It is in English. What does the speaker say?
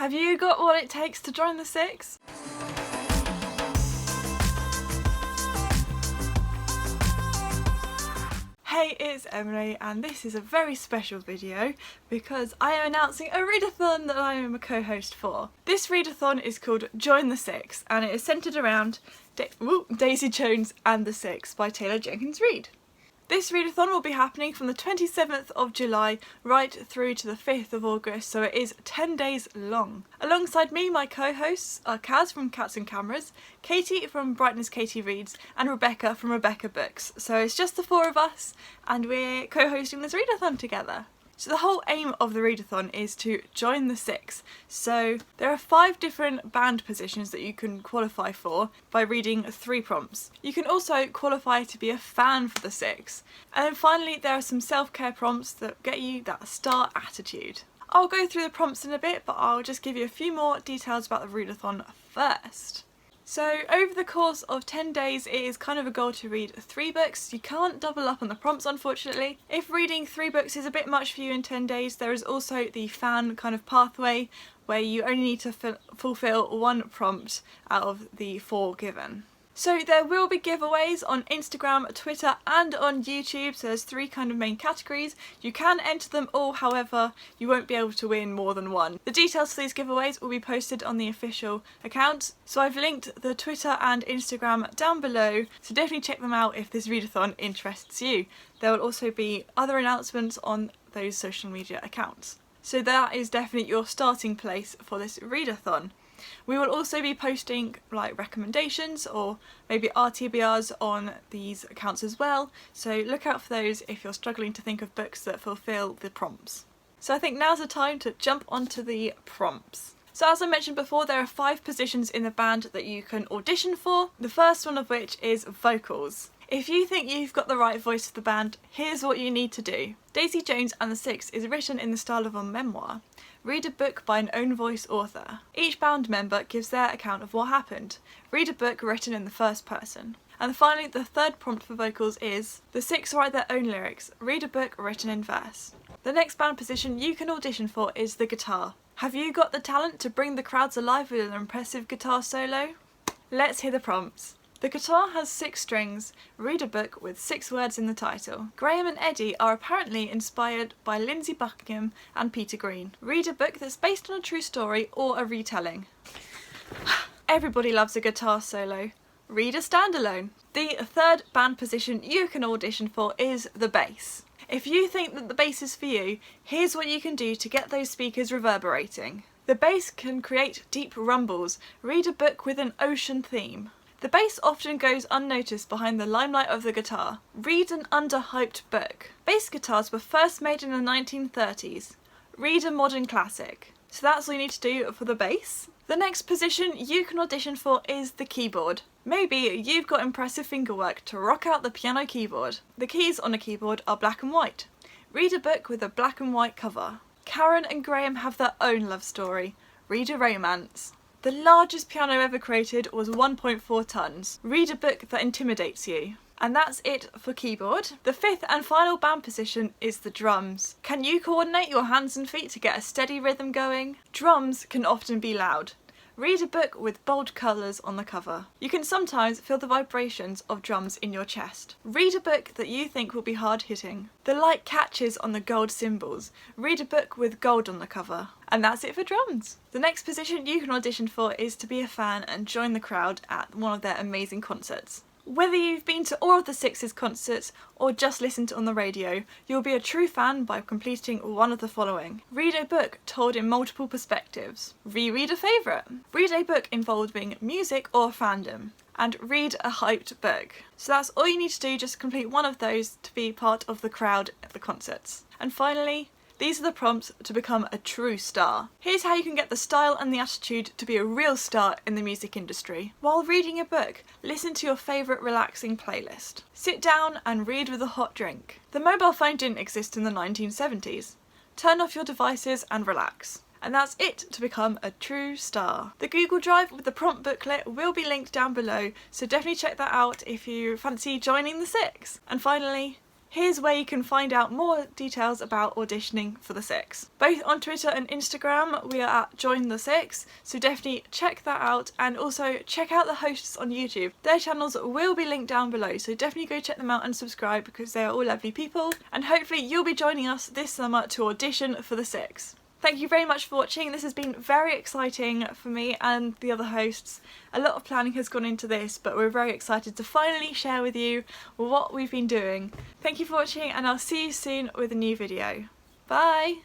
Have you got what it takes to join the Six? Hey, it's Emily and this is a very special video because I am announcing a readathon that I am a co-host for. This readathon is called Join the Six and it is centred around Daisy Jones and the Six by Taylor Jenkins Reid. This readathon will be happening from the 27th of July right through to the 5th of August, so it is 10 days long. Alongside me, my co-hosts are Kaz from Cats and Cameras, Katie from Brightness Katie Reads, and Rebecca from Rebecca Books. So it's just the four of us and we're co-hosting this readathon together. So the whole aim of the readathon is to join the Six. So there are 5 different band positions that you can qualify for by reading 3 prompts. You can also qualify to be a fan for the Six. And then finally there are some self-care prompts that get you that star attitude. I'll go through the prompts in a bit, but I'll just give you a few more details about the readathon first. So over the course of 10 days it is kind of a goal to read 3 books. You can't double up on the prompts unfortunately. If reading 3 books is a bit much for you in 10 days, there is also the fan kind of pathway where you only need to fulfill 1 prompt out of the 4 given. So there will be giveaways on Instagram, Twitter and on YouTube, so there's 3 kind of main categories. You can enter them all, however you won't be able to win more than 1. The details for these giveaways will be posted on the official account, so I've linked the Twitter and Instagram down below, so definitely check them out if this readathon interests you. There will also be other announcements on those social media accounts. So that is definitely your starting place for this readathon. We will also be posting like recommendations or maybe RTBRs on these accounts as well, so look out for those if you're struggling to think of books that fulfil the prompts. So I think now's the time to jump onto the prompts. So as I mentioned before, there are 5 positions in the band that you can audition for, the first one of which is vocals. If you think you've got the right voice for the band, here's what you need to do. Daisy Jones and the Six is written in the style of a memoir. Read a book by an own voice author. Each band member gives their account of what happened. Read a book written in the first person. And finally, the third prompt for vocals is the Six write their own lyrics. Read a book written in verse. The next band position you can audition for is the guitar. Have you got the talent to bring the crowds alive with an impressive guitar solo? Let's hear the prompts. The guitar has 6 strings. Read a book with 6 words in the title. Graham and Eddie are apparently inspired by Lindsey Buckingham and Peter Green. Read a book that's based on a true story or a retelling. Everybody loves a guitar solo. Read a standalone. The third band position you can audition for is the bass. If you think that the bass is for you, here's what you can do to get those speakers reverberating. The bass can create deep rumbles. Read a book with an ocean theme. The bass often goes unnoticed behind the limelight of the guitar. Read an underhyped book. Bass guitars were first made in the 1930s. Read a modern classic. So that's all you need to do for the bass. The next position you can audition for is the keyboard. Maybe you've got impressive fingerwork to rock out the piano keyboard. The keys on a keyboard are black and white. Read a book with a black and white cover. Karen and Graham have their own love story. Read a romance. The largest piano ever created was 1.4 tons. Read a book that intimidates you. And that's it for keyboard. The 5th and final band position is the drums. Can you coordinate your hands and feet to get a steady rhythm going? Drums can often be loud. Read a book with bold colours on the cover. You can sometimes feel the vibrations of drums in your chest. Read a book that you think will be hard hitting. The light catches on the gold cymbals. Read a book with gold on the cover. And that's it for drums. The next position you can audition for is to be a fan and join the crowd at one of their amazing concerts. Whether you've been to all of the Six's concerts or just listened on the radio, you'll be a true fan by completing one of the following. Read a book told in multiple perspectives. Reread a favourite. Read a book involving music or fandom. And read a hyped book. So that's all you need to do, just complete one of those to be part of the crowd at the concerts. And finally, these are the prompts to become a true star. Here's how you can get the style and the attitude to be a real star in the music industry. While reading a book, listen to your favourite relaxing playlist. Sit down and read with a hot drink. The mobile phone didn't exist in the 1970s. Turn off your devices and relax. And that's it to become a true star. The Google Drive with the prompt booklet will be linked down below, so definitely check that out if you fancy joining the Six. And finally, here's where you can find out more details about auditioning for the Six. Both on Twitter and Instagram we are at Join the Six, so definitely check that out, and also check out the hosts on YouTube. Their channels will be linked down below, so definitely go check them out and subscribe because they are all lovely people, and hopefully you'll be joining us this summer to audition for the Six. Thank you very much for watching. This has been very exciting for me and the other hosts. A lot of planning has gone into this, but we're very excited to finally share with you what we've been doing. Thank you for watching, and I'll see you soon with a new video. Bye!